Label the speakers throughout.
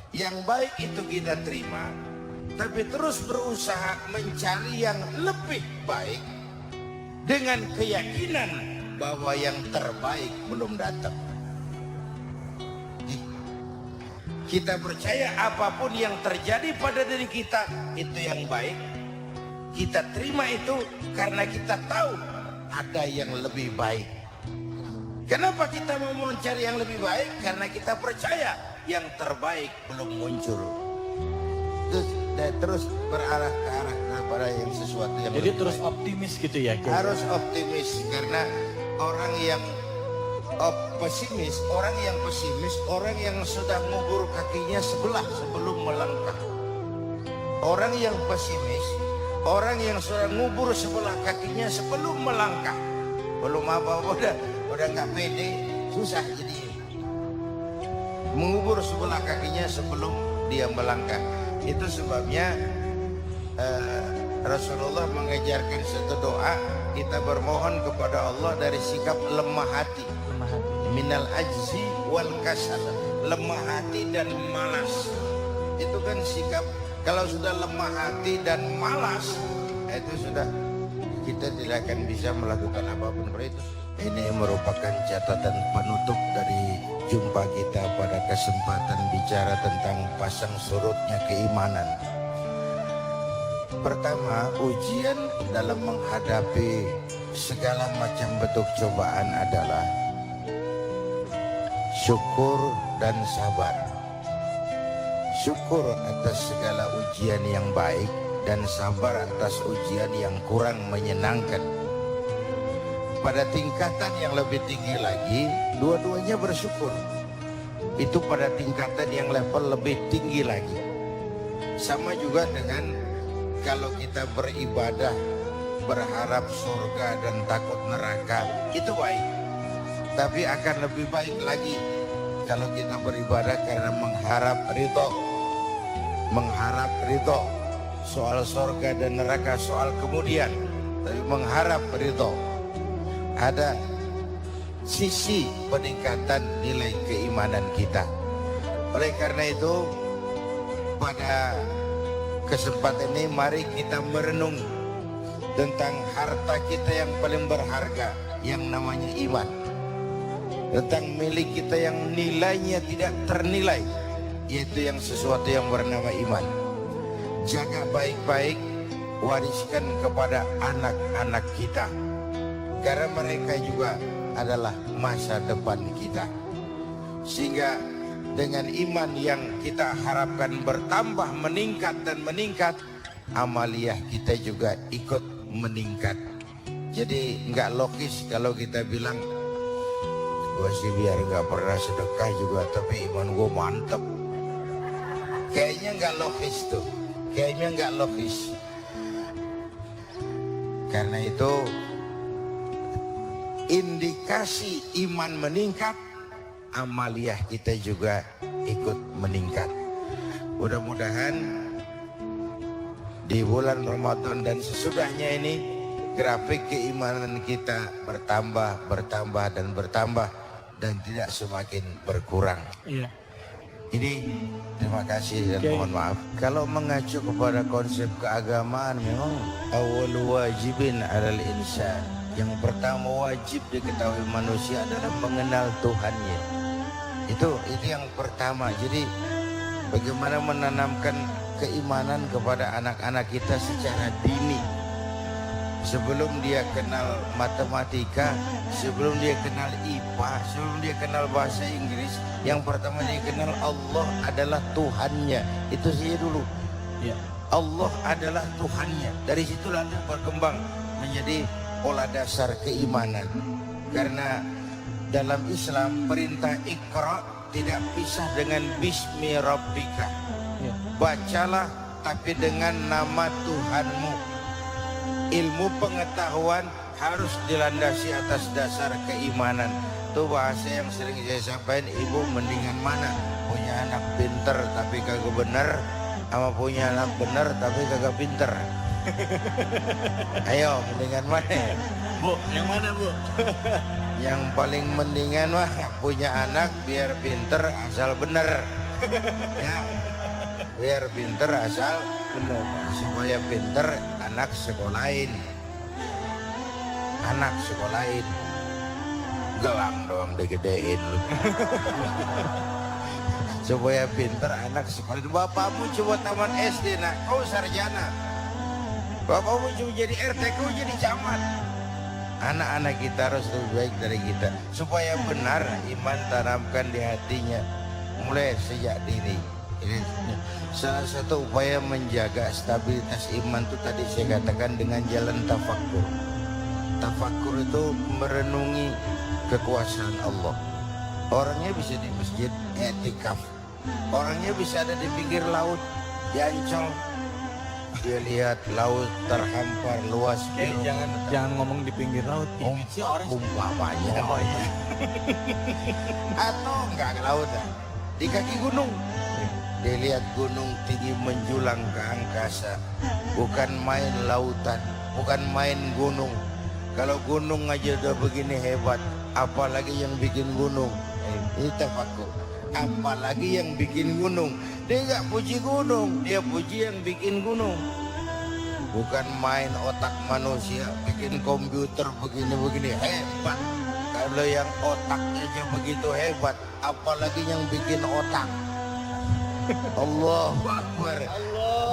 Speaker 1: Yang baik itu kita terima, tapi terus berusaha mencari yang lebih baik dengan keyakinan bahwa yang terbaik belum datang. Kita percaya apapun yang terjadi pada diri kita itu yang baik. Kita terima itu karena kita tahu ada yang lebih baik. Kenapa kita mau mencari yang lebih baik? Karena kita percaya yang terbaik belum muncul. Terus berarah ke arah kepada yang sesuatu yang
Speaker 2: jadi
Speaker 1: lebih
Speaker 2: terus
Speaker 1: baik.
Speaker 2: optimis gitu ya.
Speaker 1: Harus optimis, karena orang yang pesimis, orang yang sudah ngubur kakinya sebelah sebelum melangkah. Orang yang pesimis, orang yang sudah ngubur sebelah kakinya sebelum melangkah. Belum apa-apa udah nggak pede, susah jadi. Mengubur sebelah kakinya sebelum dia melangkah. Itu sebabnya Rasulullah mengajarkan satu doa, kita bermohon kepada Allah dari sikap lemah hati. Minal ajzi wal kasal, lemah hati dan malas. Itu kan sikap, kalau sudah lemah hati dan malas, itu sudah kita tidak akan bisa melakukan apapun. Itu ini merupakan catatan penutup dari jumpa kita pada kesempatan bicara tentang pasang surutnya keimanan. Pertama, ujian dalam menghadapi segala macam bentuk cobaan adalah syukur dan sabar. Syukur atas segala ujian yang baik dan sabar atas ujian yang kurang menyenangkan. Pada tingkatan yang lebih tinggi lagi, dua-duanya bersyukur. Itu pada tingkatan yang level lebih tinggi lagi. Sama juga dengan kalau kita beribadah, berharap surga dan takut neraka, itu baik. Tapi akan lebih baik lagi kalau kita beribadah karena mengharap ridho. Mengharap ridho. Soal surga dan neraka soal kemudian, tapi mengharap ridho. Ada sisi peningkatan nilai keimanan kita. Oleh karena itu, pada kesempatan ini mari kita merenung tentang harta kita yang paling berharga, yang namanya iman. Tentang milik kita yang nilainya tidak ternilai, yaitu yang sesuatu yang bernama iman. Jaga baik-baik, wariskan kepada anak-anak kita, karena mereka juga adalah masa depan kita. Sehingga dengan iman yang kita harapkan bertambah, meningkat dan meningkat, amaliyah kita juga ikut meningkat. Jadi nggak logis kalau kita bilang, gue sih biar nggak pernah sedekah juga tapi iman gue mantep. Kayaknya nggak logis tuh, kayaknya nggak logis. Karena itu indikasi iman meningkat, amaliyah kita juga ikut meningkat. Mudah-mudahan di bulan Ramadan dan sesudahnya ini grafik keimanan kita bertambah, bertambah dan bertambah, dan tidak semakin berkurang.
Speaker 2: Iya.
Speaker 1: Ini terima kasih dan mohon maaf. Kalau mengacu kepada konsep keagamaan, memang awal wajibin alal insan, yang pertama wajib diketahui manusia adalah mengenal Tuhannya. Itu yang pertama. Jadi bagaimana menanamkan keimanan kepada anak-anak kita secara dini. Sebelum dia kenal matematika, sebelum dia kenal IPA, sebelum dia kenal bahasa Inggris, yang pertama dia kenal Allah adalah Tuhannya. Itu saja dulu.
Speaker 2: Ya.
Speaker 1: Allah adalah Tuhannya. Dari situ lalu berkembang menjadi pola dasar keimanan. Karena dalam Islam perintah Iqra tidak pisah dengan Bismi Rabbika.
Speaker 2: Ya.
Speaker 1: Bacalah tapi dengan nama Tuhanmu. Ilmu pengetahuan harus dilandasi atas dasar keimanan. Itu bahasa yang sering saya sampaikan, ibu mendingan mana? Punya anak pinter tapi kagak bener, sama punya anak bener tapi kagak pinter. Ayo, mendingan mana?
Speaker 2: Bu, yang mana bu?
Speaker 1: Yang paling mendingan mah punya anak biar pinter asal bener. Ya, biar pinter asal
Speaker 2: Benar.
Speaker 1: supaya pinter anak sekolahin. Anak sekolahin. Gelang doang digedein lu. Supaya pinter anak sekolahin. Bapakmu coba taman SD nak, kau sarjana. Bapakmu coba jadi RT, kau jadi camat. Anak-anak kita harus lebih baik dari kita. Supaya benar iman tanamkan di hatinya. Mulai sejak dini. Ini salah satu upaya menjaga stabilitas iman itu tadi saya katakan dengan jalan tafakkur. Tafakkur itu merenungi kekuasaan Allah. Orangnya bisa di masjid etikaf. Orangnya bisa ada di pinggir laut di Ancol. Dia lihat laut terhampar luas biru.
Speaker 2: Jangan ngomong di pinggir laut. Sih orang
Speaker 1: Umpamanya. Atau enggak ke laut di kaki gunung. Dia lihat gunung tinggi menjulang ke angkasa. Bukan main lautan, bukan main gunung. Kalau gunung aja udah begini hebat, apalagi yang bikin gunung. Ini tafakkur. Apalagi yang bikin gunung. Dia nggak puji gunung, dia puji yang bikin gunung. Bukan main otak manusia, bikin komputer begini-begini hebat. Kalau yang otaknya aja begitu hebat, apalagi yang bikin otak. Allahu Akbar.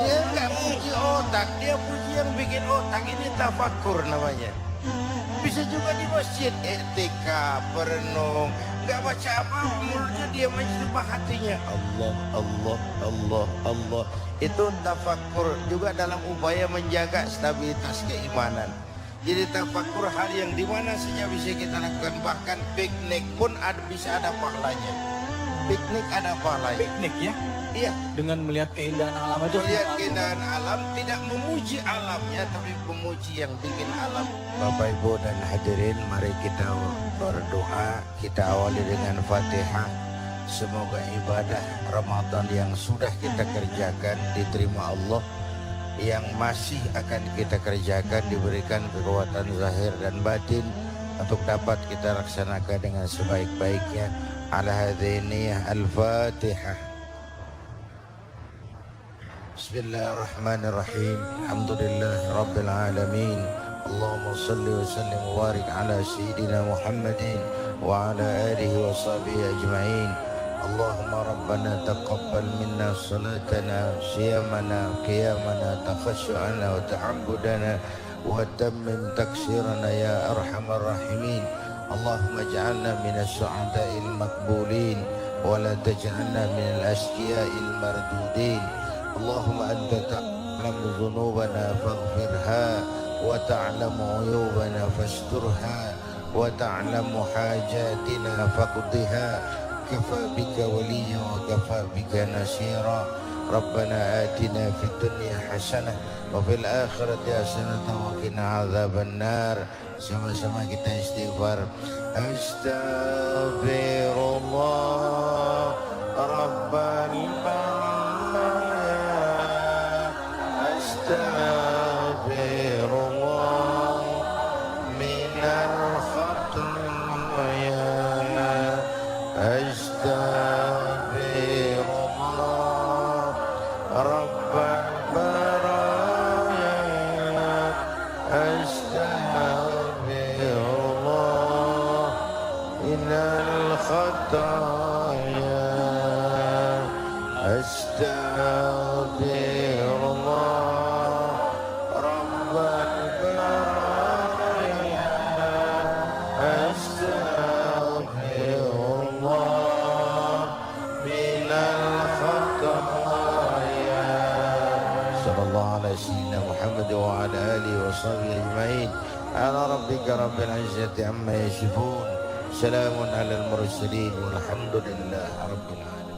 Speaker 1: Dia nggak puji otak, dia puji yang bikin otak. Ini tafakkur namanya. Bisa juga di masjid etika, perenung, nggak baca apa, mulutnya diam aja cuma hatinya Allah, Allah, Allah, Allah. Itu tafakkur juga dalam upaya menjaga stabilitas keimanan. Jadi tafakkur hal yang dimana saja bisa kita lakukan. Bahkan piknik pun bisa ada pahalanya. Piknik ada pahalanya.
Speaker 2: piknik ya.
Speaker 1: Iya,
Speaker 2: Dengan melihat keindahan alam itu.
Speaker 1: melihat keindahan alam, tidak memuji alamnya tapi memuji yang bikin alam. Bapak Ibu dan hadirin, mari kita berdoa. Kita awali dengan Fatihah. Semoga ibadah Ramadan yang sudah kita kerjakan diterima Allah. Yang masih akan kita kerjakan diberikan kekuatan zahir dan batin untuk dapat kita laksanakan dengan sebaik-baiknya. Ala hadhiniyah al-Fatihah. Bismillahirrahmanirrahim. Alhamdulillah Rabbil Alamin. Allahumma salli wa sallim wa barik ala Sayyidina Muhammadin wa ala alihi wa sahbihi ajma'in. Allahumma Rabbana taqabbal minna salatana, siyamana, qiyamana, takhashu'ana wa ta'abbudana wa tammim taksirana ya arhamar rahimin. Allahumma ij'alna minas su'ada'il maqbulin wa la taj'alna minal ashqiya'il mardudin. اللهم أنت تعلم ذنوبنا فاغفرها وتعلم عيوبنا فاسترها وتعلم حاجاتنا فاقضها. كفى بك وليا وكفى بك نصيرا. ربنا آتنا في الدنيا حسنة وفي الآخرة حسنة وقنا عذاب النار. Sama-sama kita istighfar. Astaghfirullah Rabbal أستغفر الله من الخطايا. أستغفر الله رب البرايا. أستغفر الله من الخطايا. أستغفر الله سيدنا محمد وعلى آله وصحبه أجمعين. على ربك رب العزة عما يصفون. سلام على المرسلين والحمد لله رب العالمين.